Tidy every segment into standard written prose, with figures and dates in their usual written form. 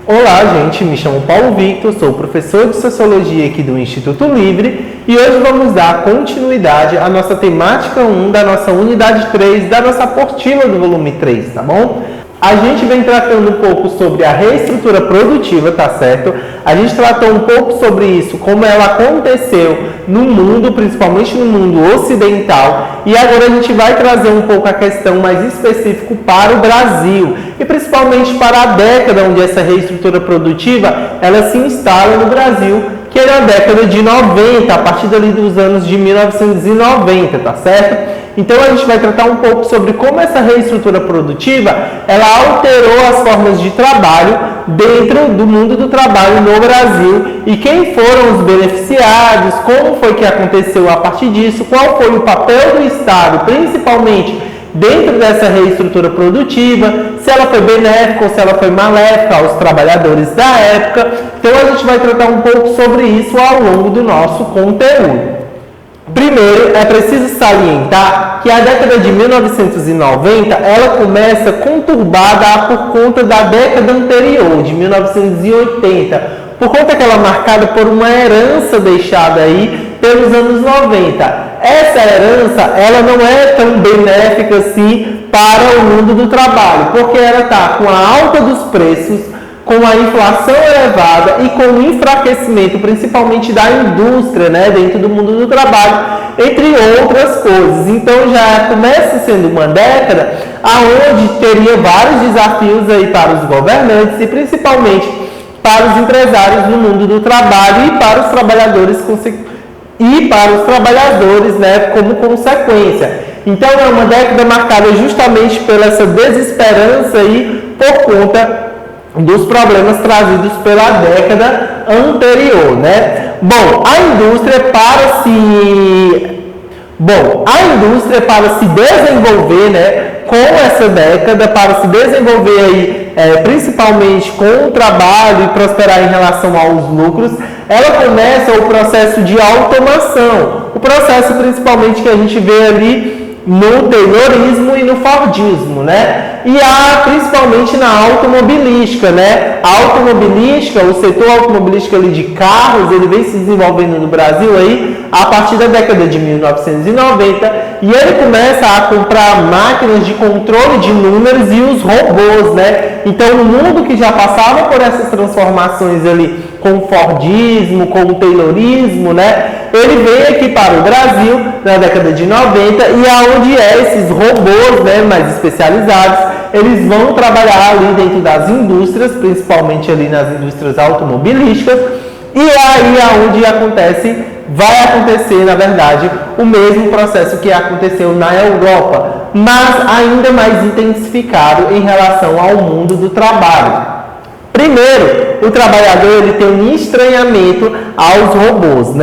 Olá, gente, me chamo Paulo Victor, sou professor de Sociologia aqui do Instituto Livre e hoje vamos dar continuidade à nossa temática 1 da nossa unidade 3, da nossa apostila do volume 3, tá bom? A gente vem tratando um pouco sobre a reestrutura produtiva, tá certo? A gente tratou um pouco sobre isso, como ela aconteceu no mundo, principalmente no mundo ocidental, e agora a gente vai trazer um pouco a questão mais específica para o Brasil, e principalmente para a década onde essa reestrutura produtiva ela se instala no Brasil, que é na década de 90, a partir dali dos anos de 1990, tá certo? Então a gente vai tratar um pouco sobre como essa reestrutura produtiva ela alterou as formas de trabalho dentro do mundo do trabalho no Brasil e quem foram os beneficiados, como foi que aconteceu a partir disso, qual foi o papel do Estado, principalmente dentro dessa reestrutura produtiva, se ela foi benéfica ou se ela foi maléfica aos trabalhadores da época. Então a gente vai tratar um pouco sobre isso ao longo do nosso conteúdo. Primeiro, é preciso salientar que a década de 1990 ela começa conturbada por conta da década anterior, de 1980, por conta que ela é marcada por uma herança deixada aí pelos anos 90. Essa herança ela não é tão benéfica assim para o mundo do trabalho, porque ela está com a alta dos preços, com a inflação elevada e com o enfraquecimento, principalmente da indústria, dentro do mundo do trabalho, entre outras coisas. Então já começa sendo uma década onde teria vários desafios aí para os governantes e principalmente para os empresários no mundo do trabalho e para os trabalhadores como consequência. Então é uma década marcada justamente pela essa desesperança aí por conta dos problemas trazidos pela década anterior, Bom, a indústria para se desenvolver, com essa década, para se desenvolver aí, principalmente com o trabalho e prosperar em relação aos lucros, ela começa o processo de automação, o processo principalmente que a gente vê ali no Taylorismo e no Fordismo, E principalmente na automobilística, A automobilística, o setor automobilístico ali de carros, ele vem se desenvolvendo no Brasil aí a partir da década de 1990 e ele começa a comprar máquinas de controle de números e os robôs, Então, no mundo que já passava por essas transformações ali com o Fordismo, com o Taylorismo, ele veio aqui para o Brasil na década de 90 e aonde esses robôs, mais especializados, eles vão trabalhar ali dentro das indústrias, principalmente ali nas indústrias automobilísticas, e aí aonde vai acontecer, na verdade, o mesmo processo que aconteceu na Europa, mas ainda mais intensificado em relação ao mundo do trabalho. Primeiro, o trabalhador ele tem um estranhamento aos robôs,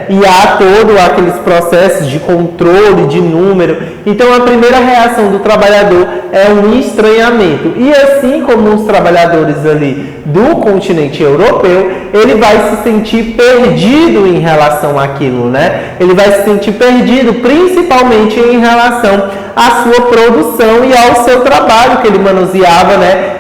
E há todos aqueles processos de controle de número. Então, a primeira reação do trabalhador é um estranhamento. E assim como os trabalhadores ali do continente europeu, ele vai se sentir perdido em relação àquilo, Ele vai se sentir perdido principalmente em relação à sua produção e ao seu trabalho que ele manuseava,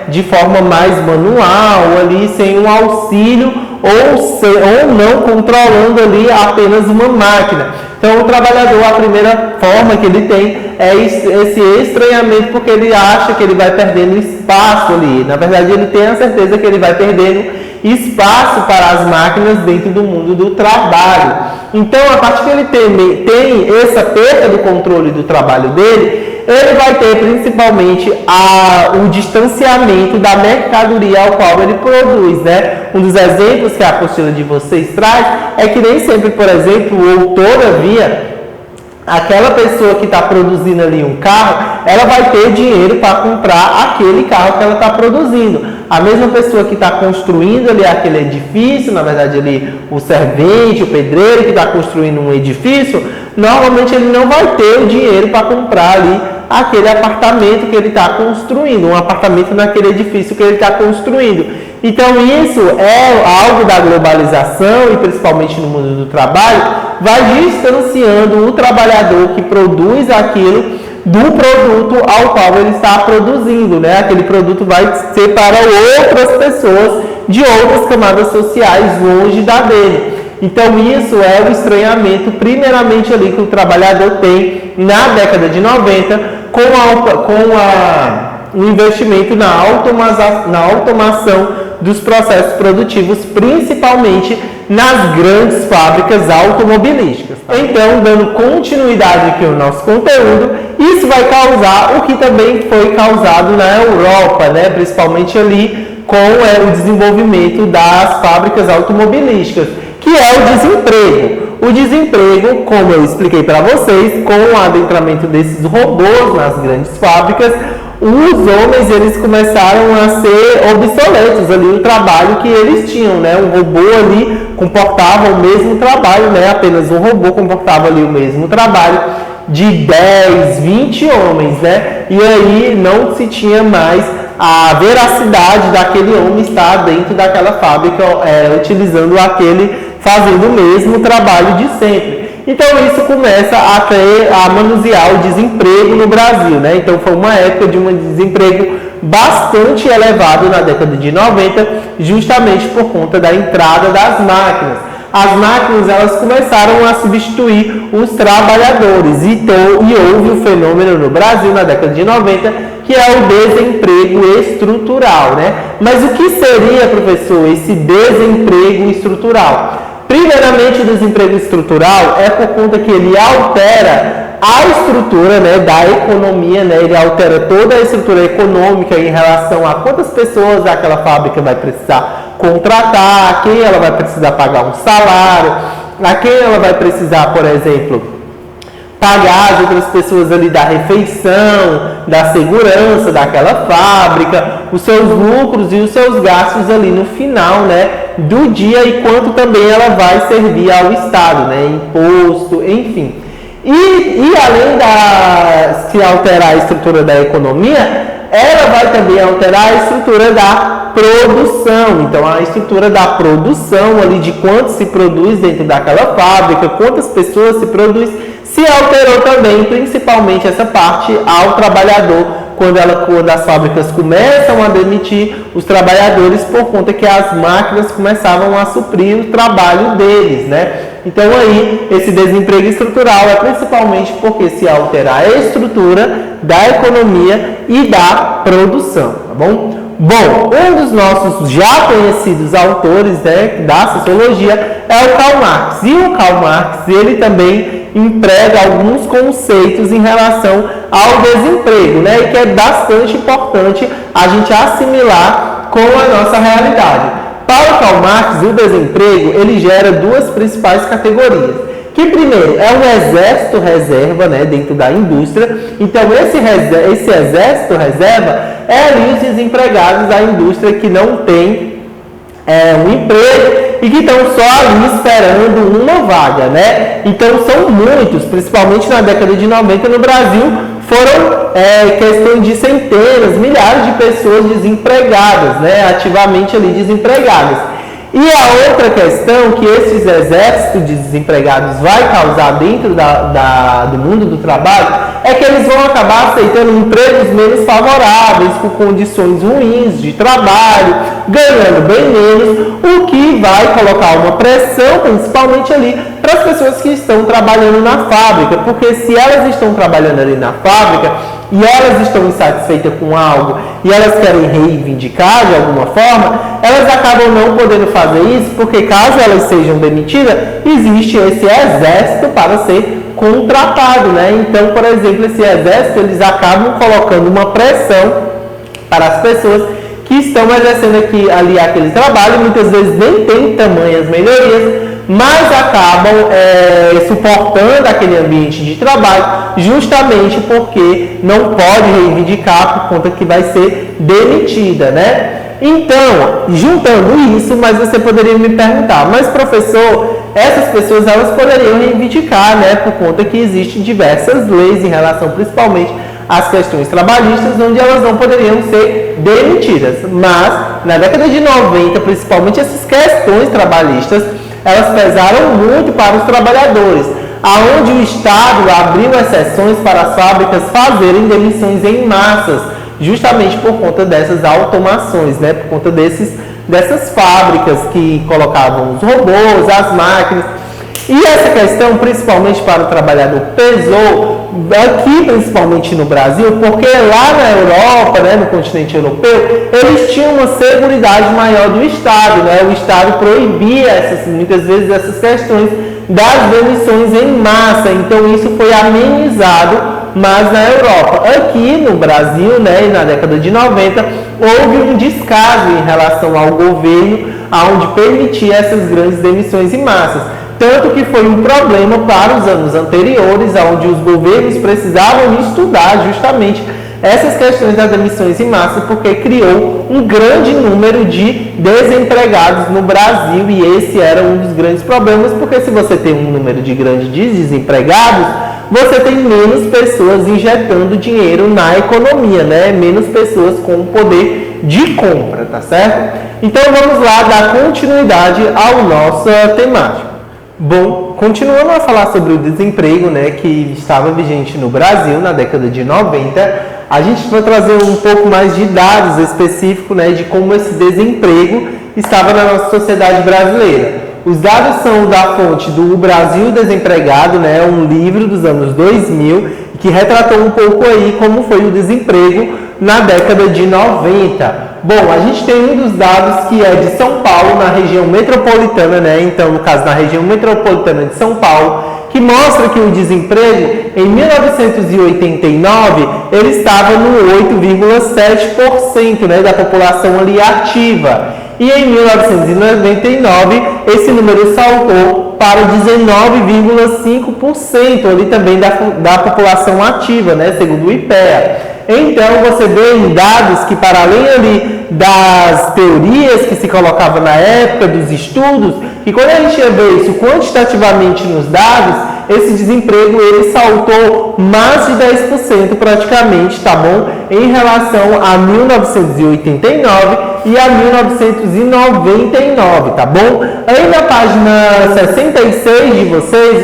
de forma mais manual, ali sem um auxílio ou não controlando ali apenas uma máquina. Então, o trabalhador, a primeira forma que ele tem é esse estranhamento, porque ele acha que ele vai perdendo espaço ali. Na verdade, ele tem a certeza que ele vai perdendo espaço para as máquinas dentro do mundo do trabalho. Então, a partir que ele tem essa perda do controle do trabalho dele, ele vai ter principalmente o distanciamento da mercadoria ao qual ele produz, Um dos exemplos que a apostila de vocês traz é que nem sempre, por exemplo, ou todavia, aquela pessoa que está produzindo ali um carro, ela vai ter dinheiro para comprar aquele carro que ela está produzindo. A mesma pessoa que está construindo ali aquele edifício, na verdade ali o servente, o pedreiro que está construindo um edifício, normalmente ele não vai ter o dinheiro para comprar ali aquele apartamento que ele está construindo, um apartamento naquele edifício que ele está construindo. Então isso é algo da globalização e principalmente no mundo do trabalho, vai distanciando o trabalhador que produz aquilo do produto ao qual ele está produzindo, Aquele produto vai ser para outras pessoas de outras camadas sociais longe da dele. Então isso é o estranhamento primeiramente ali que o trabalhador tem na década de 90 com o investimento na automação dos processos produtivos, principalmente nas grandes fábricas automobilísticas. Então, dando continuidade aqui ao nosso conteúdo, isso vai causar o que também foi causado na Europa, né? Principalmente ali com o desenvolvimento das fábricas automobilísticas, que é o desemprego. O desemprego, como eu expliquei para vocês, com o adentramento desses robôs nas grandes fábricas, os homens eles começaram a ser obsoletos ali, o trabalho que eles tinham, né? Um robô ali comportava o mesmo trabalho, né? Apenas um robô comportava ali o mesmo trabalho de 10, 20 homens, né? E aí não se tinha mais a veracidade daquele homem estar dentro daquela fábrica, fazendo o mesmo trabalho de sempre. Então isso começa a manusear o desemprego no Brasil, né? Então foi uma época de um desemprego bastante elevado na década de 90, justamente por conta da entrada das máquinas. As máquinas elas começaram a substituir os trabalhadores e houve um fenômeno no Brasil na década de 90 que é o desemprego estrutural, né? Mas o que seria, professor, esse desemprego estrutural? Primeiramente, o desemprego estrutural é por conta que ele altera a estrutura, né, da economia, né? Ele altera toda a estrutura econômica em relação a quantas pessoas aquela fábrica vai precisar contratar, a quem ela vai precisar pagar um salário, a quem ela vai precisar, por exemplo, pagar as outras pessoas ali da refeição, da segurança daquela fábrica, os seus lucros e os seus gastos ali no final, né, do dia e quanto também ela vai servir ao Estado, né, imposto, enfim. E além de se alterar a estrutura da economia, ela vai também alterar a estrutura da produção. Então, a estrutura da produção ali de quanto se produz dentro daquela fábrica, quantas pessoas se produz, se alterou também, principalmente essa parte ao trabalhador, quando as fábricas começam a demitir os trabalhadores por conta que as máquinas começavam a suprir o trabalho deles, né? Então aí, esse desemprego estrutural é principalmente porque se altera a estrutura da economia e da produção, tá bom? Bom, um dos nossos já conhecidos autores, né, da sociologia é o Karl Marx. E o Karl Marx, ele também emprega alguns conceitos em relação ao desemprego, né, e que é bastante importante a gente assimilar com a nossa realidade. Para o Karl Marx, o desemprego, ele gera duas principais categorias. Que primeiro é um exército reserva, né, dentro da indústria. Então esse exército reserva é ali os desempregados da indústria que não tem um emprego e que estão só ali esperando uma vaga, né? Então são muitos, principalmente na década de 90 no Brasil, foram questão de centenas, milhares de pessoas desempregadas, né? Ativamente ali desempregadas. E a outra questão que esses exércitos de desempregados vai causar dentro do mundo do trabalho é que eles vão acabar aceitando empregos menos favoráveis, com condições ruins de trabalho, ganhando bem menos, o que vai colocar uma pressão, principalmente ali, para as pessoas que estão trabalhando na fábrica, porque se elas estão trabalhando ali na fábrica e elas estão insatisfeitas com algo e elas querem reivindicar de alguma forma, elas acabam não podendo fazer isso, porque caso elas sejam demitidas, existe esse exército para ser contratado, né? Então, por exemplo, esse exército, eles acabam colocando uma pressão para as pessoas que estão exercendo ali aquele trabalho, muitas vezes nem tem tamanhas melhorias, mas acabam suportando aquele ambiente de trabalho justamente porque não pode reivindicar por conta que vai ser demitida, né? Então, juntando isso, mas você poderia me perguntar, mas professor, essas pessoas elas poderiam reivindicar, né? Por conta que existem diversas leis em relação principalmente às questões trabalhistas, onde elas não poderiam ser demitidas. Mas, na década de 90, principalmente essas questões trabalhistas, elas pesaram muito para os trabalhadores, aonde o Estado abriu exceções para as fábricas fazerem demissões em massas, justamente por conta dessas automações, né? Por conta desses dessas fábricas que colocavam os robôs, as máquinas. E essa questão, principalmente para o trabalhador, pesou aqui, principalmente no Brasil, porque lá na Europa, né, no continente europeu, eles tinham uma seguridade maior do Estado, né? O Estado proibia muitas vezes essas questões das demissões em massa, então isso foi amenizado mais na Europa. Aqui no Brasil, né, na década de 90, houve um descaso em relação ao governo, onde permitia essas grandes demissões em massas. Tanto que foi um problema para os anos anteriores, onde os governos precisavam estudar justamente essas questões das demissões em massa, porque criou um grande número de desempregados no Brasil, e esse era um dos grandes problemas, porque se você tem um número de grande de desempregados, você tem menos pessoas injetando dinheiro na economia, né? Menos pessoas com poder de compra, tá certo? Então vamos lá dar continuidade à nossa temática. Bom, continuando a falar sobre o desemprego, né, que estava vigente no Brasil na década de 90, a gente vai trazer um pouco mais de dados específicos, né, de como esse desemprego estava na nossa sociedade brasileira. Os dados são da fonte do Brasil Desempregado, né, um livro dos anos 2000, que retratou um pouco aí como foi o desemprego na década de 90. Bom, a gente tem um dos dados que é de São Paulo, na região metropolitana, né? Então, no caso, na região metropolitana de São Paulo, que mostra que o desemprego, em 1989, ele estava no 8,7%, né, da população ali ativa. E em 1999, esse número saltou para 19,5% ali também da população ativa, né, segundo o IPEA. Então, você vê em dados que, para além ali das teorias que se colocavam na época, dos estudos, que quando a gente vê isso quantitativamente nos dados, esse desemprego ele saltou mais de 10% praticamente, tá bom? Em relação a 1989 e a 1999, tá bom? Aí na página 66 de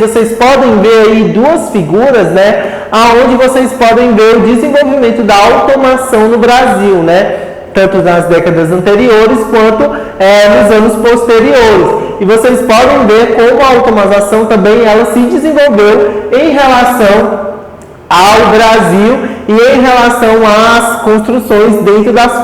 vocês podem ver aí duas figuras, né? Aonde vocês podem ver o desenvolvimento da automação no Brasil, né? Tanto nas décadas anteriores quanto nos anos posteriores. E vocês podem ver como a automatização também ela se desenvolveu em relação ao Brasil e em relação às construções dentro das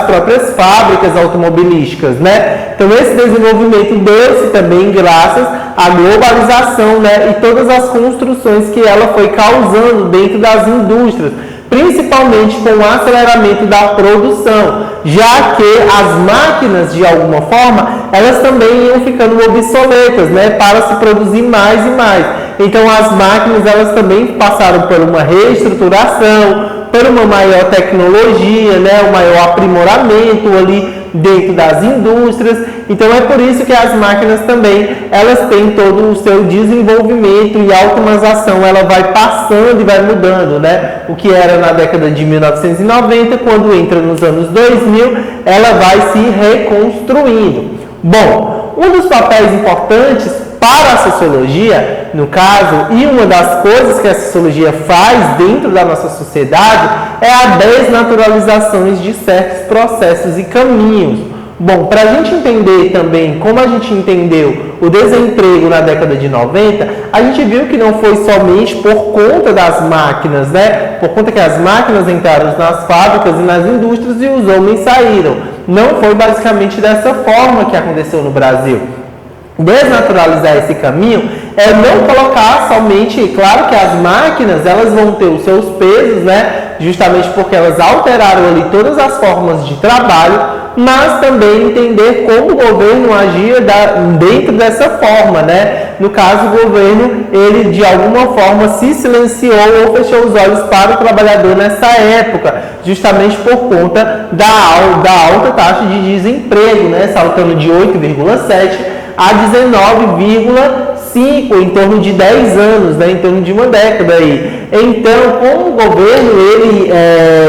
próprias fábricas automobilísticas, né? Então esse desenvolvimento deu-se também graças à globalização, né? E todas as construções que ela foi causando dentro das indústrias, principalmente com o aceleramento da produção, já que as máquinas, de alguma forma, elas também iam ficando obsoletas, né, para se produzir mais e mais. Então, as máquinas, elas também passaram por uma reestruturação, por uma maior tecnologia, né, um maior aprimoramento ali dentro das indústrias. Então é por isso que as máquinas também elas têm todo o seu desenvolvimento, e a automatização ela vai passando e vai mudando, né? O que era na década de 1990, quando entra nos anos 2000, ela vai se reconstruindo. Bom, um dos papéis importantes para a sociologia, no caso, e uma das coisas que a sociologia faz dentro da nossa sociedade é a desnaturalização de certos processos e caminhos. Bom, para a gente entender também como a gente entendeu o desemprego na década de 90, a gente viu que não foi somente por conta das máquinas, né? Por conta que as máquinas entraram nas fábricas e nas indústrias e os homens saíram. Não foi basicamente dessa forma que aconteceu no Brasil. Desnaturalizar esse caminho é não colocar somente, claro que as máquinas elas vão ter os seus pesos, né, justamente porque elas alteraram ali todas as formas de trabalho, mas também entender como o governo agia dentro dessa forma, né? No caso, o governo, ele de alguma forma se silenciou ou fechou os olhos para o trabalhador nessa época, justamente por conta da alta taxa de desemprego, né, saltando de 8,7 a 19,5 em torno de 10 anos, né, em torno de uma década aí. Então, como o governo, ele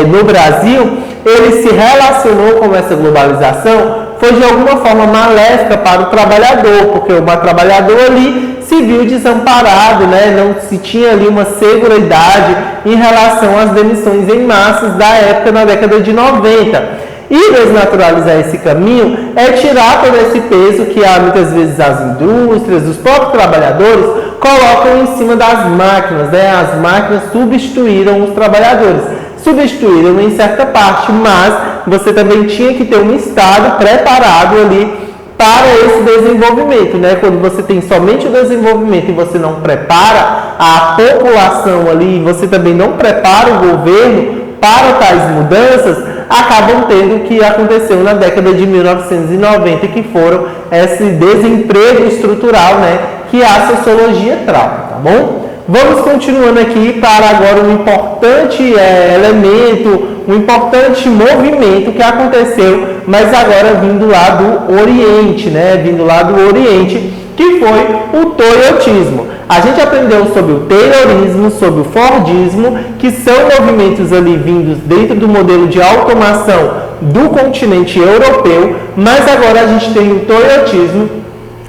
no Brasil, ele se relacionou com essa globalização, foi de alguma forma maléfica para o trabalhador, porque o trabalhador ali se viu desamparado, né, não se tinha ali uma seguridade em relação às demissões em massas da época na década de 90. E desnaturalizar esse caminho é tirar todo esse peso que muitas vezes as indústrias, os próprios trabalhadores colocam em cima das máquinas, né? As máquinas substituíram os trabalhadores, substituíram em certa parte, mas você também tinha que ter um Estado preparado ali para esse desenvolvimento, né? Quando você tem somente o desenvolvimento e você não prepara a população ali, você também não prepara o governo para tais mudanças, acabam tendo o que aconteceu na década de 1990, que foram esse desemprego estrutural, né? Que a sociologia trata, tá bom? Vamos continuando aqui para agora um importante elemento, um importante movimento que aconteceu, mas agora vindo lá do Oriente, né? Vindo lá do Oriente, que foi o toyotismo. A gente aprendeu sobre o taylorismo, sobre o fordismo, que são movimentos ali vindos dentro do modelo de automação do continente europeu, mas agora a gente tem o toyotismo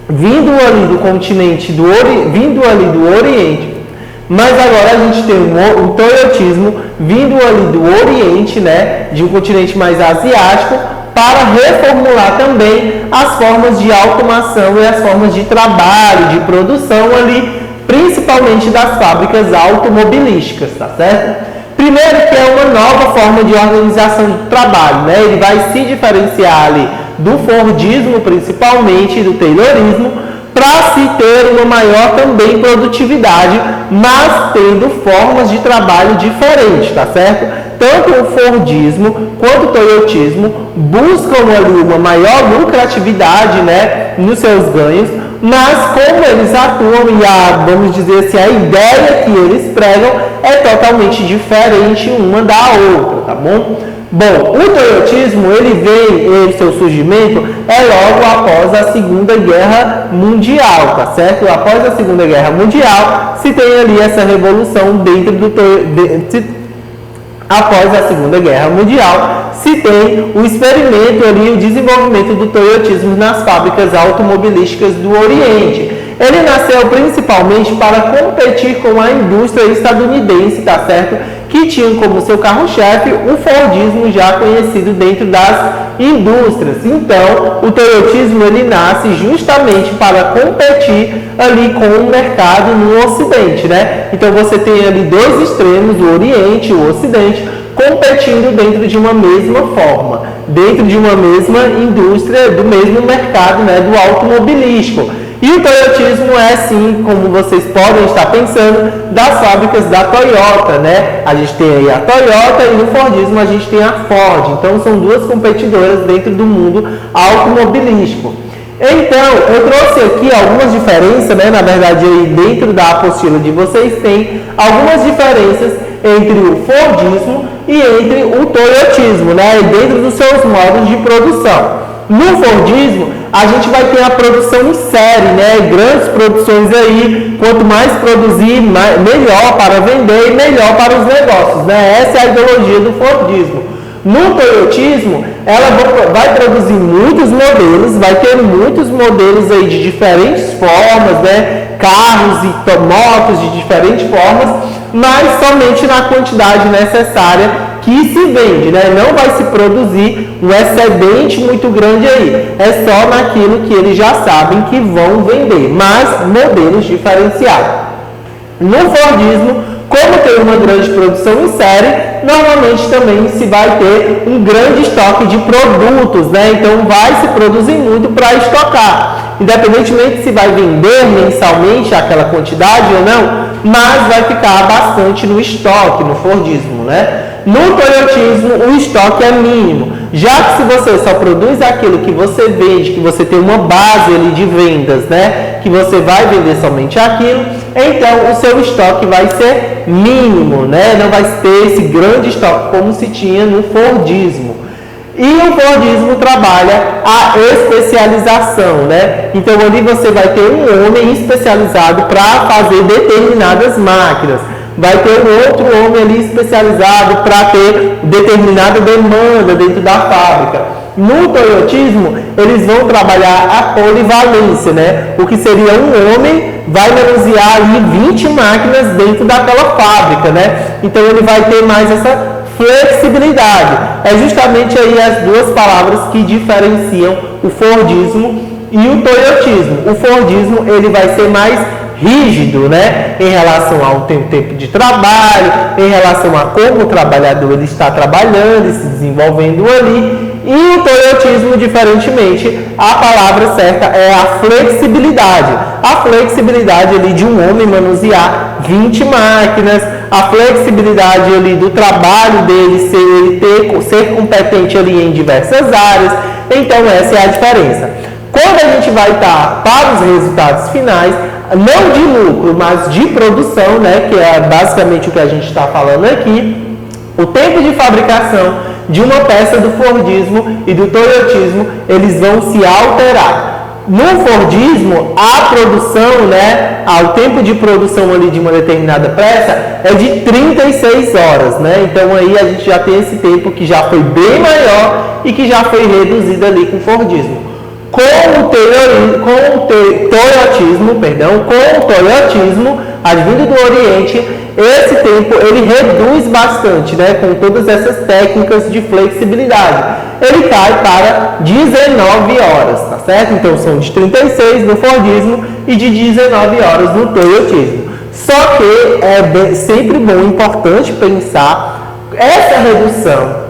vindo ali do continente vindo ali do Oriente. Mas agora a gente tem o toyotismo vindo ali do Oriente, né, de um continente mais asiático, para reformular também as formas de automação e as formas de trabalho, de produção ali, principalmente das fábricas automobilísticas, tá certo? Primeiro que é uma nova forma de organização do trabalho, né? Ele vai se diferenciar ali do fordismo, principalmente, e do taylorismo, para se ter uma maior também produtividade, mas tendo formas de trabalho diferentes, tá certo? Tanto o fordismo quanto o toyotismo buscam ali uma maior lucratividade, né, nos seus ganhos, mas como eles atuam e vamos dizer assim, a ideia que eles pregam é totalmente diferente uma da outra, tá bom? Bom, o toyotismo, seu surgimento é logo após a Segunda Guerra Mundial, tá certo? Após a Segunda Guerra Mundial, se tem ali essa revolução dentro do após a Segunda Guerra Mundial, se tem o experimento ali, o desenvolvimento do toyotismo nas fábricas automobilísticas do Oriente. Ele nasceu principalmente para competir com a indústria estadunidense, tá certo? Que tinha como seu carro-chefe o fordismo já conhecido dentro das indústrias. Então, o toyotismo ele nasce justamente para competir ali com o mercado no Ocidente, né? Então, você tem ali dois extremos, o Oriente e o Ocidente, competindo dentro de uma mesma forma, dentro de uma mesma indústria, do mesmo mercado, né, do automobilístico. E o toyotismo é, sim, como vocês podem estar pensando, das fábricas da Toyota, né? A gente tem aí a Toyota e no fordismo a gente tem a Ford. Então, são duas competidoras dentro do mundo automobilístico. Então, eu trouxe aqui algumas diferenças, né? Na verdade, aí dentro da apostila de vocês tem algumas diferenças entre o fordismo e entre o toyotismo, né? Dentro dos seus modos de produção. No fordismo, a gente vai ter a produção em série, né? Grandes produções aí, quanto mais produzir, melhor para vender e melhor para os negócios, né? Essa é a ideologia do fordismo. No toyotismo, ela vai produzir muitos modelos, vai ter muitos modelos aí de diferentes formas, né? Carros e motos de diferentes formas, mas somente na quantidade necessária que se vende, né? Não vai se produzir um excedente muito grande aí. É só naquilo que eles já sabem que vão vender, mas modelos diferenciados. No fordismo, como tem uma grande produção em série, normalmente também se vai ter um grande estoque de produtos, né? Então vai se produzir muito para estocar, independentemente se vai vender mensalmente aquela quantidade ou não, mas vai ficar bastante no estoque, no fordismo, né? No toyotismo, o estoque é mínimo, já que se você só produz aquilo que você vende, que você tem uma base ali de vendas, né? Que você vai vender somente aquilo, então o seu estoque vai ser mínimo, né? Não vai ter esse grande estoque como se tinha no fordismo. E o fordismo trabalha a especialização, né? Então ali você vai ter um homem especializado para fazer determinadas máquinas. Vai ter um outro homem ali especializado para ter determinada demanda dentro da fábrica. No toyotismo, eles vão trabalhar a polivalência, né? O que seria um homem vai manusear ali 20 máquinas dentro daquela fábrica, né? Então ele vai ter mais essa flexibilidade. É justamente aí as duas palavras que diferenciam o Fordismo e o Toyotismo. O Fordismo ele vai ser mais rígido, né, em relação ao tempo de trabalho, em relação a como o trabalhador ele está trabalhando e se desenvolvendo ali. E o Toyotismo, diferentemente, a palavra certa é a flexibilidade. A flexibilidade ali de um homem manusear 20 máquinas, a flexibilidade ali do trabalho dele ser competente ali em diversas áreas. Então essa é a diferença. Quando a gente vai estar para os resultados finais, não de lucro, mas de produção, né, que é basicamente o que a gente está falando aqui, o tempo de fabricação de uma peça do Fordismo e do Toyotismo, eles vão se alterar. No Fordismo, a produção, né, o tempo de produção ali de uma determinada peça é de 36 horas, né? Então aí a gente já tem esse tempo que já foi bem maior e que já foi reduzido ali com o Fordismo. Com o Toyotismo, advindo do Oriente, esse tempo ele reduz bastante, né, com todas essas técnicas de flexibilidade. Ele cai para 19 horas, tá certo? Então são de 36 no Fordismo e de 19 horas no Toyotismo. Só que é sempre bom, importante pensar essa redução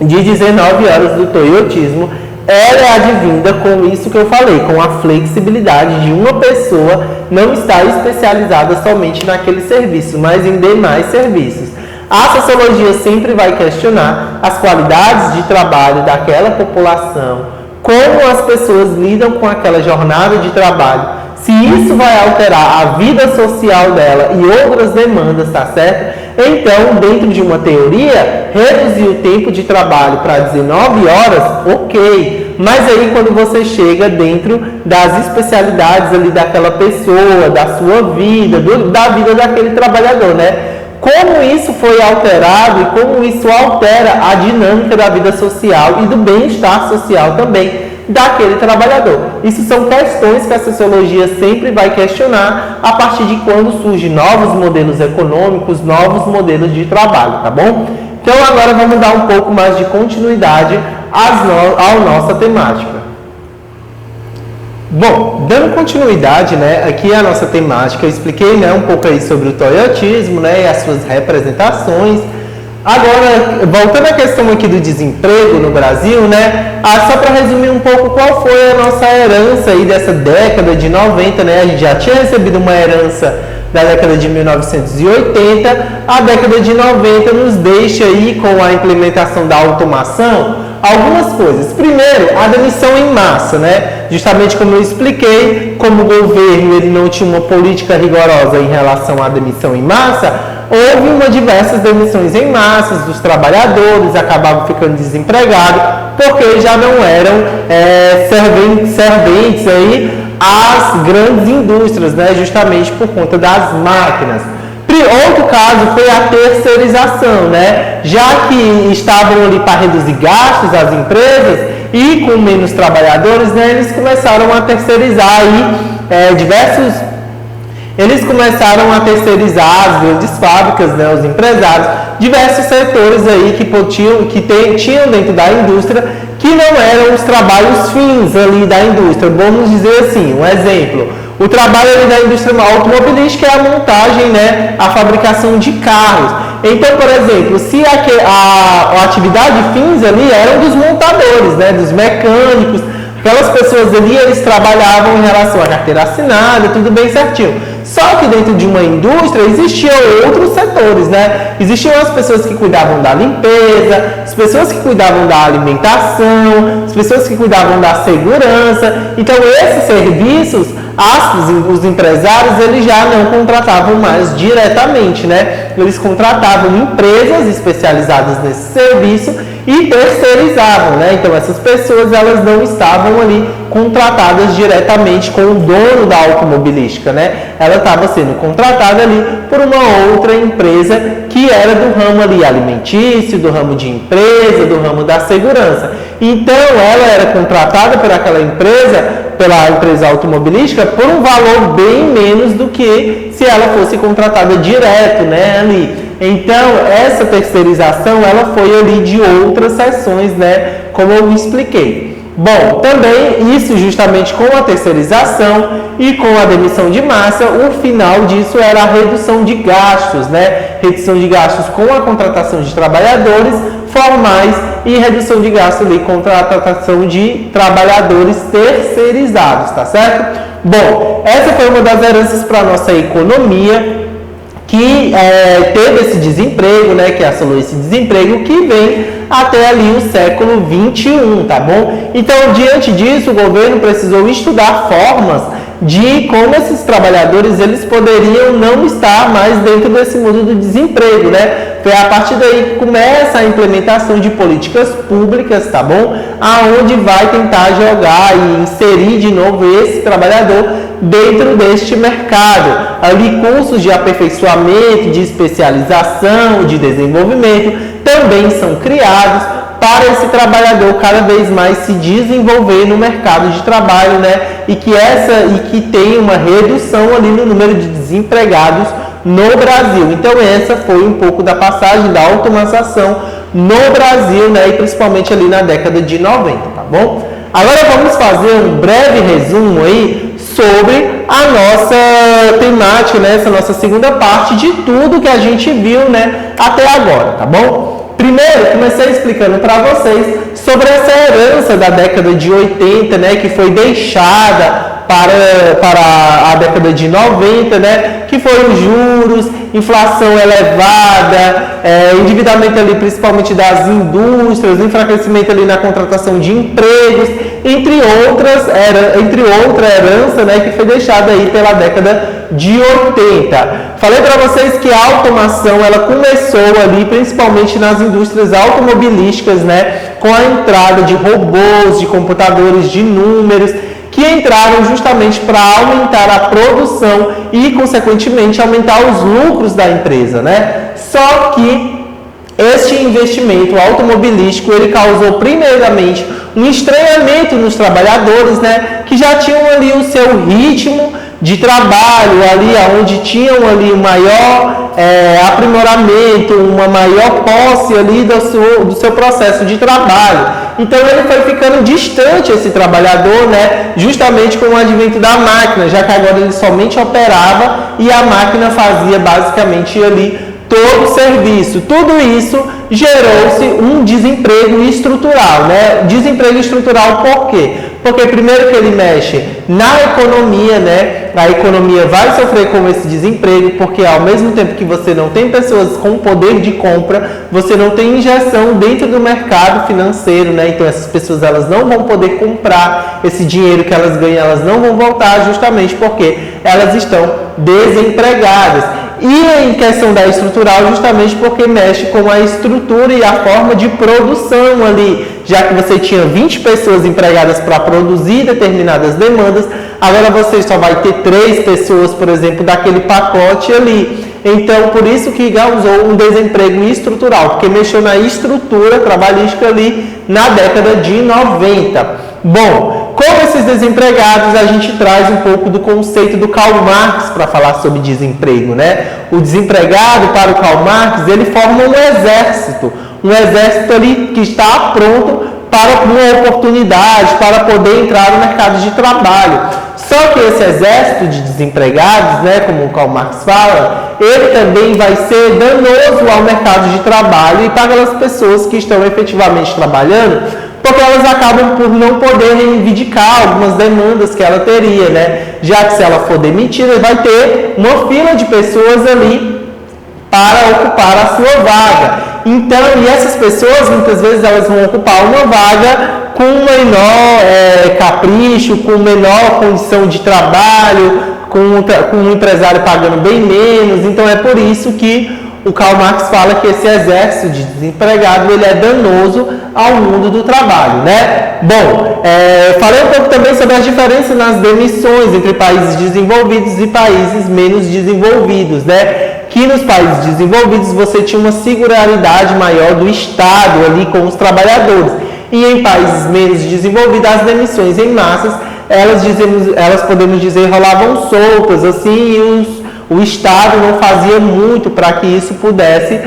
de 19 horas do Toyotismo. Ela é advinda com isso que eu falei, com a flexibilidade de uma pessoa não estar especializada somente naquele serviço, mas em demais serviços. A sociologia sempre vai questionar as qualidades de trabalho daquela população, como as pessoas lidam com aquela jornada de trabalho, se isso vai alterar a vida social dela e outras demandas, tá certo? Então, dentro de uma teoria, reduzir o tempo de trabalho para 19 horas, ok. Mas aí quando você chega dentro das especialidades ali daquela pessoa, da sua vida, da vida daquele trabalhador, né? Como isso foi alterado e como isso altera a dinâmica da vida social e do bem-estar social também daquele trabalhador. Isso são questões que a sociologia sempre vai questionar a partir de quando surgem novos modelos econômicos, novos modelos de trabalho, tá bom? Então agora vamos dar um pouco mais de continuidade à nossa temática. Bom, dando continuidade, né, aqui à nossa temática, eu expliquei, né, um pouco aí sobre o toyotismo, né, e as suas representações. Agora, voltando à questão aqui do desemprego no Brasil, né, só para resumir um pouco qual foi a nossa herança aí dessa década de 90, né, a gente já tinha recebido uma herança da década de 1980, a década de 90 nos deixa aí com a implementação da automação algumas coisas. Primeiro, a demissão em massa, né? Justamente como eu expliquei, como o governo ele não tinha uma política rigorosa em relação à demissão em massa, houve diversas demissões em massa dos trabalhadores, acabavam ficando desempregados, porque já não eram serventes aí às grandes indústrias, né? Justamente por conta das máquinas. Outro caso foi a terceirização, né? Já que estavam ali para reduzir gastos as empresas e com menos trabalhadores, né, eles começaram a terceirizar aí eles começaram a terceirizar as grandes fábricas, né, os empresários, diversos setores aí que tinham dentro da indústria que não eram os trabalhos fins ali da indústria. Vamos dizer assim, um exemplo. O trabalho ali da indústria automobilística é a montagem, né, a fabricação de carros. Então, por exemplo, se a atividade fins ali eram dos montadores, né, dos mecânicos, aquelas pessoas ali, eles trabalhavam em relação à carteira assinada, tudo bem certinho. Só que dentro de uma indústria existiam outros setores, né? Existiam as pessoas que cuidavam da limpeza, as pessoas que cuidavam da alimentação, as pessoas que cuidavam da segurança. Então, esses serviços, os empresários, eles já não contratavam mais diretamente, né? Eles contratavam empresas especializadas nesse serviço e terceirizavam, né? Então, essas pessoas, elas não estavam ali contratadas diretamente com o dono da automobilística, né? Ela estava sendo contratada ali por uma outra empresa que era do ramo ali alimentício, do ramo de empresa, do ramo da segurança. Então, ela era contratada por aquela empresa, pela empresa automobilística, por um valor bem menos do que se ela fosse contratada direto, né, ali. Então, essa terceirização, ela foi ali de outras seções, né, como eu expliquei. Bom, também isso justamente com a terceirização e com a demissão de massa, o final disso era a redução de gastos, né? Redução de gastos com a contratação de trabalhadores formais e redução de gastos ali com a contratação de trabalhadores terceirizados, tá certo? Bom, essa foi uma das heranças para a nossa economia, que teve esse desemprego, né, que assolou esse desemprego, que vem até ali o século 21, tá bom? Então, diante disso, o governo precisou estudar formas de como esses trabalhadores eles poderiam não estar mais dentro desse mundo do desemprego, né? Foi a partir daí que começa a implementação de políticas públicas, tá bom? Aonde vai tentar jogar e inserir de novo esse trabalhador dentro deste mercado. Ali cursos de aperfeiçoamento, de especialização, de desenvolvimento também são criados para esse trabalhador cada vez mais se desenvolver no mercado de trabalho, né? E que tem uma redução ali no número de desempregados no Brasil. Então essa foi um pouco da passagem da automatização no Brasil, né? E principalmente ali na década de 90, tá bom? Agora vamos fazer um breve resumo aí sobre a nossa temática, né? Essa nossa segunda parte de tudo que a gente viu, né? Até agora, tá bom? Primeiro, comecei explicando para vocês sobre essa herança da década de 80, né, que foi deixada para a década de 90, né, que foram juros, inflação elevada, endividamento ali principalmente das indústrias, enfraquecimento ali na contratação de empregos, entre outra herança, né, que foi deixada aí pela década de 80. Falei para vocês que a automação ela começou ali principalmente nas indústrias automobilísticas, né, com a entrada de robôs, de computadores de números, que entraram justamente para aumentar a produção e, consequentemente, aumentar os lucros da empresa, né? Só que este investimento automobilístico, ele causou primeiramente um estranhamento nos trabalhadores, né? Que já tinham ali o seu ritmo de trabalho, ali onde tinham ali um maior aprimoramento, uma maior posse ali do seu processo de trabalho. Então ele foi ficando distante, esse trabalhador, né, justamente com o advento da máquina, já que agora ele somente operava e a máquina fazia basicamente ali todo o serviço. Tudo isso gerou-se um desemprego estrutural, né? Desemprego estrutural por quê? Porque primeiro que ele mexe na economia, né? A economia vai sofrer com esse desemprego, porque ao mesmo tempo que você não tem pessoas com poder de compra, você não tem injeção dentro do mercado financeiro, né? Então essas pessoas elas não vão poder comprar esse dinheiro que elas ganham, elas não vão voltar justamente porque elas estão desempregadas. E em questão da estrutural, justamente porque mexe com a estrutura e a forma de produção ali, já que você tinha 20 pessoas empregadas para produzir determinadas demandas, agora você só vai ter 3 pessoas, por exemplo, daquele pacote ali. Então, por isso que causou um desemprego estrutural, porque mexeu na estrutura trabalhística ali na década de 90. Bom, como esses desempregados, a gente traz um pouco do conceito do Karl Marx para falar sobre desemprego, né? O desempregado, para o Karl Marx, ele forma um exército ali que está pronto para uma oportunidade, para poder entrar no mercado de trabalho. Só que esse exército de desempregados, né, como o Karl Marx fala, ele também vai ser danoso ao mercado de trabalho e para aquelas pessoas que estão efetivamente trabalhando, porque elas acabam por não poder reivindicar algumas demandas que ela teria, né? Já que se ela for demitida, vai ter uma fila de pessoas ali para ocupar a sua vaga. Então, e essas pessoas, muitas vezes, elas vão ocupar uma vaga com menor capricho, com menor condição de trabalho, com um empresário pagando bem menos. Então, é por isso que o Karl Marx fala que esse exército de desempregado ele é danoso ao mundo do trabalho, né? Bom, falei um pouco também sobre as diferenças nas demissões entre países desenvolvidos e países menos desenvolvidos, né? Que nos países desenvolvidos você tinha uma singularidade maior do Estado ali com os trabalhadores. E em países menos desenvolvidos, as demissões em massas, elas podemos dizer, rolavam soltas, assim, e o Estado não fazia muito para que isso pudesse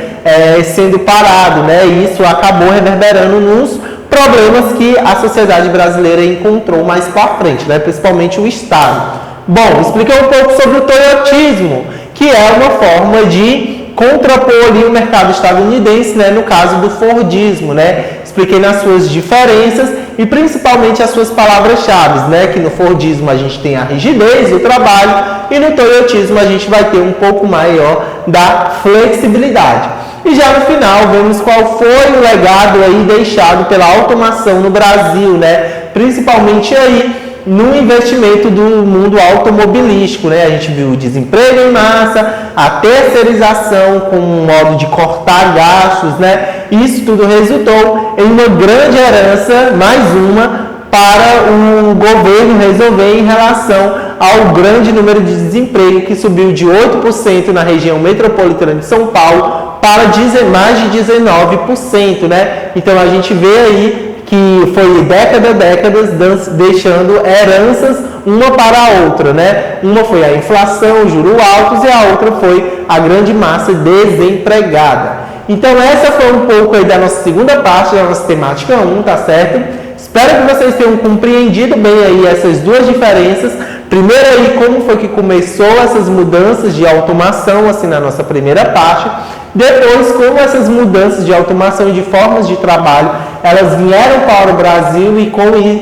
sendo parado, né? E isso acabou reverberando nos problemas que a sociedade brasileira encontrou mais para frente, né? Principalmente o Estado. Bom, expliquei um pouco sobre o toyotismo, que é uma forma de contrapor ali o mercado estadunidense, né? No caso do Fordismo, né? Expliquei nas suas diferenças e principalmente as suas palavras-chave, né? Que no Fordismo a gente tem a rigidez do trabalho e no toyotismo a gente vai ter um pouco maior da flexibilidade. E já no final vemos qual foi o legado aí deixado pela automação no Brasil, né? Principalmente aí no investimento do mundo automobilístico, né? A gente viu o desemprego em massa, a terceirização com um modo de cortar gastos, né? Isso tudo resultou em uma grande herança, mais uma, para o governo resolver em relação ao grande número de desemprego que subiu de 8% na região metropolitana de São Paulo para mais de 19%, né? Então a gente vê aí que foi décadas deixando heranças uma para a outra, né? Uma foi a inflação, juros altos, e a outra foi a grande massa desempregada. Então essa foi um pouco aí da nossa segunda parte, da nossa temática 1, tá certo? Espero que vocês tenham compreendido bem aí essas duas diferenças. Primeiro aí como foi que começou essas mudanças de automação, assim, na nossa primeira parte. Depois, como essas mudanças de automação e de formas de trabalho, elas vieram para o Brasil e,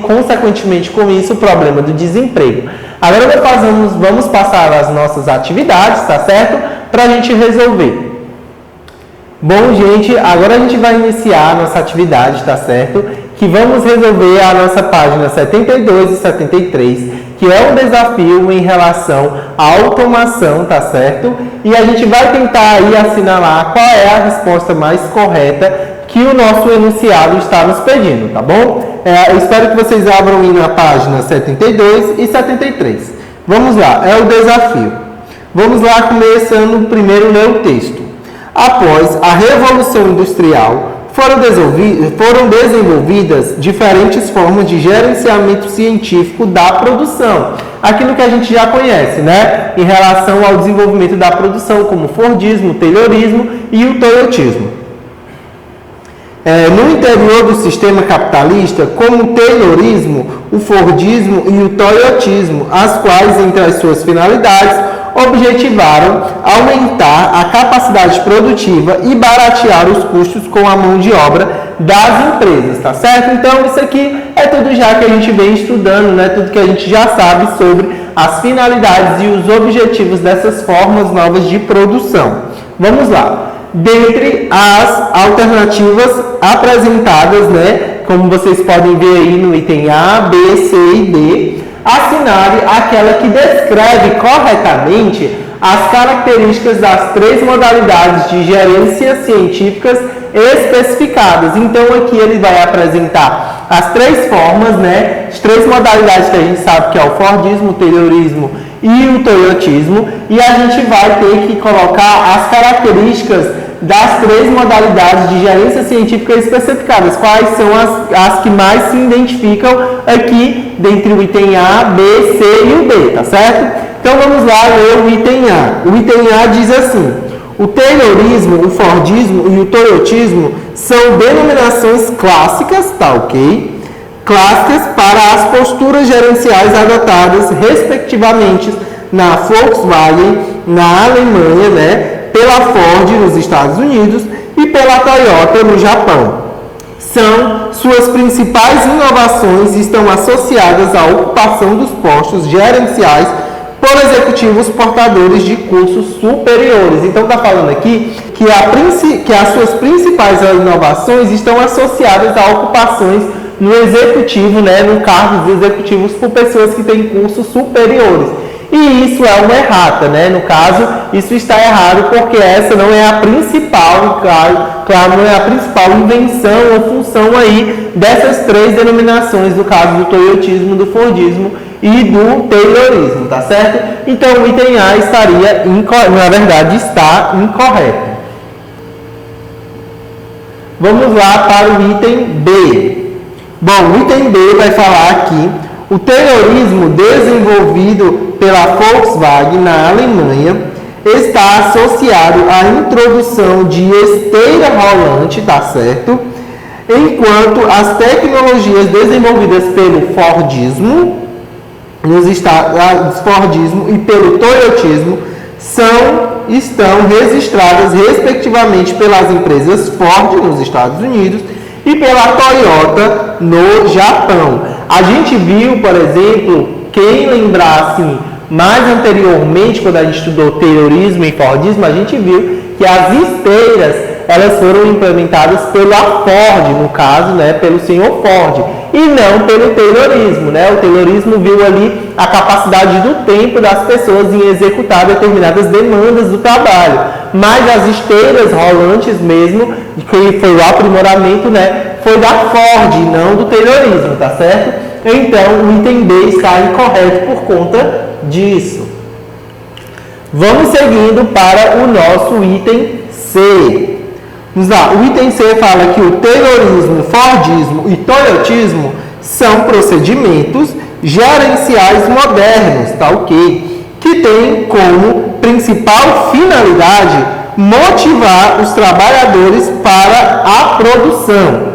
consequentemente, com isso, o problema do desemprego. Agora vamos passar as nossas atividades, tá certo? Para a gente resolver. Bom, gente, agora a gente vai iniciar a nossa atividade, tá certo? Que vamos resolver a nossa página 72 e 73, que é um desafio em relação à automação, tá certo? E a gente vai tentar aí assinalar qual é a resposta mais correta que o nosso enunciado está nos pedindo, tá bom? Eu espero que vocês abram aí na página 72 e 73. Vamos lá, é o desafio. Vamos lá, começando primeiro ler o texto. Após a Revolução Industrial, foram desenvolvidas diferentes formas de gerenciamento científico da produção. Aquilo que a gente já conhece, né? Em relação ao desenvolvimento da produção, como o Fordismo, o Taylorismo e o toyotismo. No interior do sistema capitalista, como o Taylorismo, o Fordismo e o toyotismo, as quais, entre as suas finalidades, objetivaram aumentar a capacidade produtiva e baratear os custos com a mão de obra das empresas, tá certo? Então, isso aqui é tudo já que a gente vem estudando, né? Tudo que a gente já sabe sobre as finalidades e os objetivos dessas formas novas de produção. Vamos lá. Dentre as alternativas apresentadas, né? Como vocês podem ver aí no item A, B, C e D, assinale aquela que descreve corretamente as características das três modalidades de gerência científicas especificadas. Então, aqui ele vai apresentar as três formas, né? As três modalidades que a gente sabe que é o Fordismo, o Taylorismo e o toyotismo. E a gente vai ter que colocar as características das três modalidades de gerência científica especificadas. Quais são as que mais se identificam aqui, dentre o item A, B, C e o D, tá certo? Então vamos lá ler o item A. O item A diz assim: o Taylorismo, o Fordismo e o toyotismo são denominações clássicas, tá ok? Clássicas para as posturas gerenciais adotadas, respectivamente, na Volkswagen, na Alemanha, né? Pela Ford nos Estados Unidos e pela Toyota no Japão. Suas principais inovações estão associadas à ocupação dos postos gerenciais por executivos portadores de cursos superiores. Então está falando aqui que as suas principais inovações estão associadas a ocupações no executivo, né, no cargos executivos por pessoas que têm cursos superiores. E isso é uma errata, né? No caso, isso está errado porque essa não é a principal, claro, não é a principal invenção ou função aí dessas três denominações, no caso do toyotismo, do Fordismo e do Taylorismo, tá certo? Então, o item A estaria, na verdade, está incorreto. Vamos lá para o item B. Bom, o item B vai falar aqui, o Taylorismo desenvolvido pela Volkswagen na Alemanha está associado à introdução de esteira rolante, tá certo? Enquanto as tecnologias desenvolvidas pelo Fordismo, Fordismo e pelo Toyotismo estão registradas respectivamente pelas empresas Ford nos Estados Unidos e pela Toyota no Japão. A gente viu, por exemplo, quem lembrar assim, mais anteriormente, quando a gente estudou Taylorismo e Fordismo, a gente viu que as esteiras elas foram implementadas pela Ford, no caso, né, pelo senhor Ford, e não pelo Taylorismo, né? O Taylorismo viu ali a capacidade do tempo das pessoas em executar determinadas demandas do trabalho, mas as esteiras rolantes mesmo, que foi o aprimoramento, né, foi da Ford, não do Taylorismo, tá certo? Então, o item B está incorreto por conta disso. Vamos seguindo para o nosso item C. Vamos lá, o item C fala que o Taylorismo, Fordismo e Toyotismo são procedimentos gerenciais modernos, tá ok? Que têm como principal finalidade motivar os trabalhadores para a produção.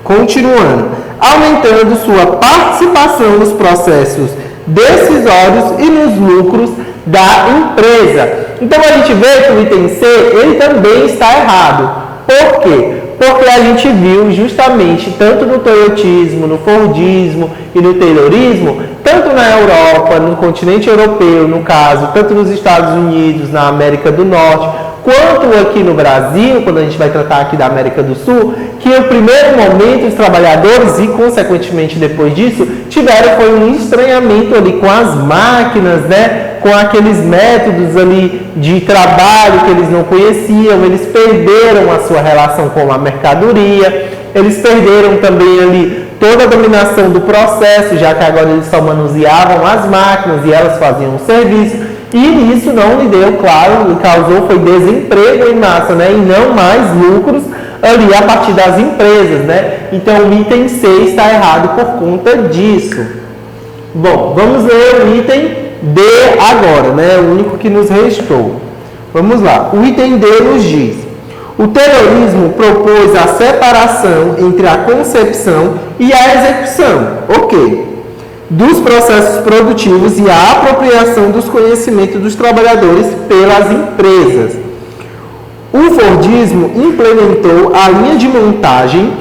Continuando, aumentando sua participação nos processos decisórios e nos lucros da empresa. Então a gente vê que o item C, ele também está errado. Por quê? Porque a gente viu justamente, tanto no Toyotismo, no Fordismo e no Taylorismo, tanto na Europa, no continente europeu, no caso, tanto nos Estados Unidos, na América do Norte, quanto aqui no Brasil, quando a gente vai tratar aqui da América do Sul, que no primeiro momento os trabalhadores e, consequentemente, depois disso, foi um estranhamento ali com as máquinas, né? Com aqueles métodos ali de trabalho que eles não conheciam, eles perderam a sua relação com a mercadoria, eles perderam também ali toda a dominação do processo, já que agora eles só manuseavam as máquinas e elas faziam o serviço, e isso não lhe deu, claro, causou foi desemprego em massa, né? E não mais lucros ali a partir das empresas, né? Então o item C está errado por conta disso. Bom, vamos ler o item D agora, né? O único que nos restou. Vamos lá. O item D nos diz: o Taylorismo propôs a separação entre a concepção e a execução, dos processos produtivos e a apropriação dos conhecimentos dos trabalhadores pelas empresas. O Fordismo implementou a linha de montagem,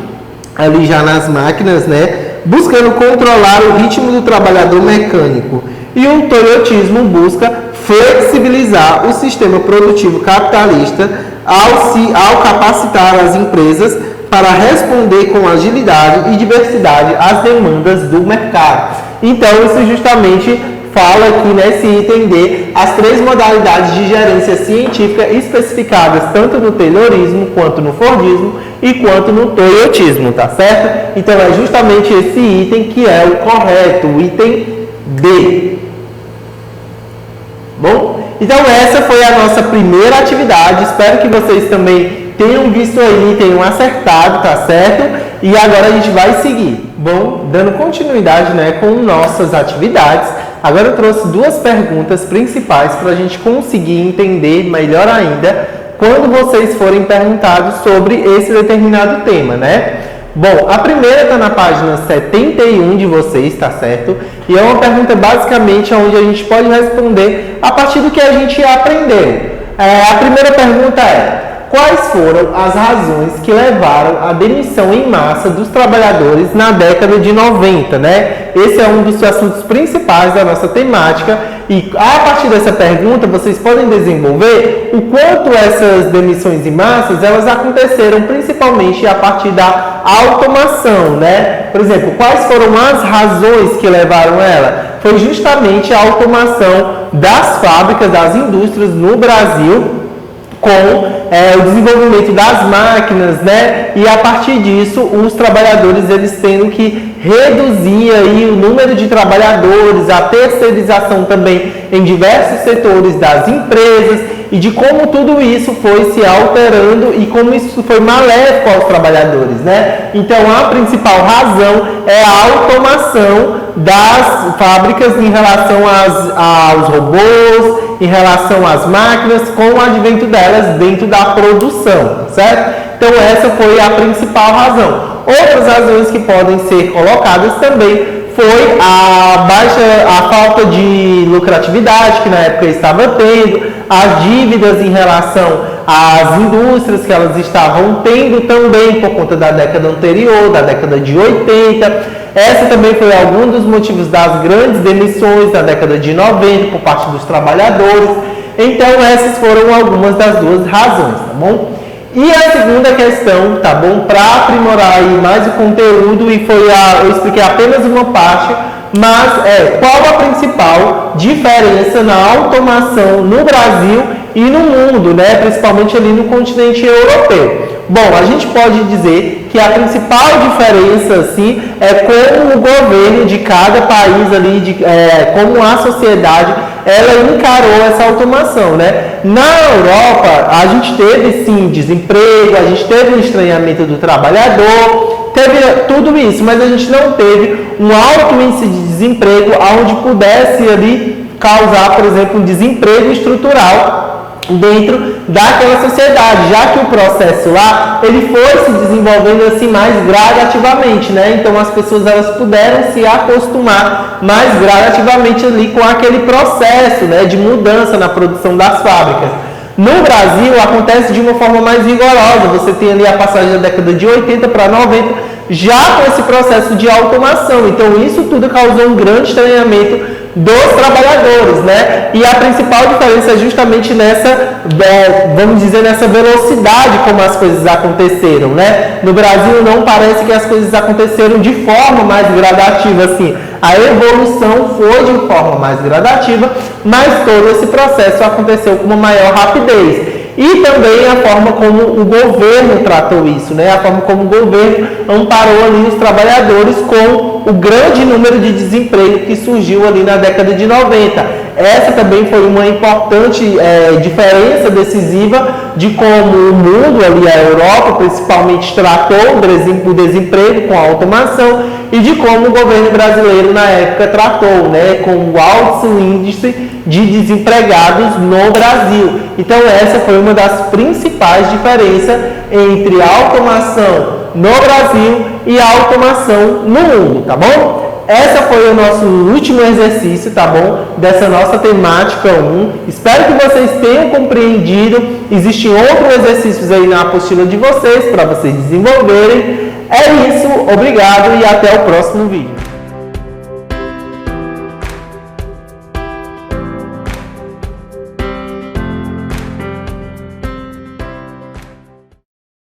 ali já nas máquinas, né? Buscando controlar o ritmo do trabalhador mecânico. E o Toyotismo busca flexibilizar o sistema produtivo capitalista ao capacitar as empresas para responder com agilidade e diversidade às demandas do mercado. Então, isso justamente fala aqui nesse item D as três modalidades de gerência científica especificadas tanto no Taylorismo, quanto no Fordismo e quanto no Toyotismo, tá certo? Então, é justamente esse item que é o correto, o item D. Bom, então essa foi a nossa primeira atividade. Espero que vocês também tenham visto aí, tenham acertado, tá certo? E agora a gente vai seguir. Bom, dando continuidade, né, com nossas atividades, agora eu trouxe duas perguntas principais para a gente conseguir entender melhor ainda quando vocês forem perguntados sobre esse determinado tema, né? Bom, a primeira está na página 71 de vocês, tá certo? E é uma pergunta basicamente onde a gente pode responder a partir do que a gente aprendeu. A primeira pergunta é: quais foram as razões que levaram à demissão em massa dos trabalhadores na década de 90, né? Esse é um dos assuntos principais da nossa temática e a partir dessa pergunta vocês podem desenvolver o quanto essas demissões em massas elas aconteceram principalmente a partir da automação, né? Por exemplo, quais foram as razões que levaram ela? Foi justamente a automação das fábricas, das indústrias no Brasil, com o desenvolvimento das máquinas, né? E a partir disso, os trabalhadores eles tendo que reduzir aí o número de trabalhadores, a terceirização também em diversos setores das empresas e de como tudo isso foi se alterando e como isso foi maléfico aos trabalhadores, né? Então, a principal razão é a automação das fábricas em relação aos robôs, em relação às máquinas, com o advento delas dentro da produção, certo? Então, essa foi a principal razão. Outras razões que podem ser colocadas também foi a falta de lucratividade que na época estava tendo, as dívidas em relação às indústrias que elas estavam tendo também por conta da década anterior, da década de 80. Essa também foi algum dos motivos das grandes demissões da década de 90 por parte dos trabalhadores. Então, essas foram algumas das duas razões, tá bom? E a segunda questão, tá bom, para aprimorar aí mais o conteúdo, e eu expliquei apenas uma parte, mas qual a principal diferença na automação no Brasil e no mundo, né, principalmente ali no continente europeu? Bom, a gente pode dizer que a principal diferença, assim, é como o governo de cada país ali, como a sociedade, ela encarou essa automação, né? Na Europa, a gente teve, sim, desemprego, a gente teve um estranhamento do trabalhador, teve tudo isso, mas a gente não teve um alto índice de desemprego onde pudesse ali causar, por exemplo, um desemprego estrutural dentro daquela sociedade, já que o processo lá, ele foi se desenvolvendo assim mais gradativamente, né? Então as pessoas elas puderam se acostumar mais gradativamente ali com aquele processo, né, de mudança na produção das fábricas. No Brasil acontece de uma forma mais rigorosa, você tem ali a passagem da década de 80 para 90, já com esse processo de automação. Então isso tudo causou um grande estranhamento dos trabalhadores, né? E a principal diferença é justamente nessa, vamos dizer, nessa velocidade como as coisas aconteceram, né? No Brasil não parece que as coisas aconteceram de forma mais gradativa, assim. A evolução foi de forma mais gradativa, mas todo esse processo aconteceu com uma maior rapidez. E também a forma como o governo tratou isso, né? A forma como o governo amparou ali os trabalhadores com o grande número de desemprego que surgiu ali na década de 90. Essa também foi uma importante diferença decisiva de como o mundo, ali a Europa principalmente, tratou o desemprego com a automação e de como o governo brasileiro na época tratou, né, com o alto índice de desempregados no Brasil. Então essa foi uma das principais diferenças entre a automação no Brasil e a automação no mundo, tá bom? Essa foi o nosso último exercício, tá bom? Dessa nossa temática 1. Espero que vocês tenham compreendido. Existem outros exercícios aí na apostila de vocês para vocês desenvolverem. É isso, obrigado e até o próximo vídeo.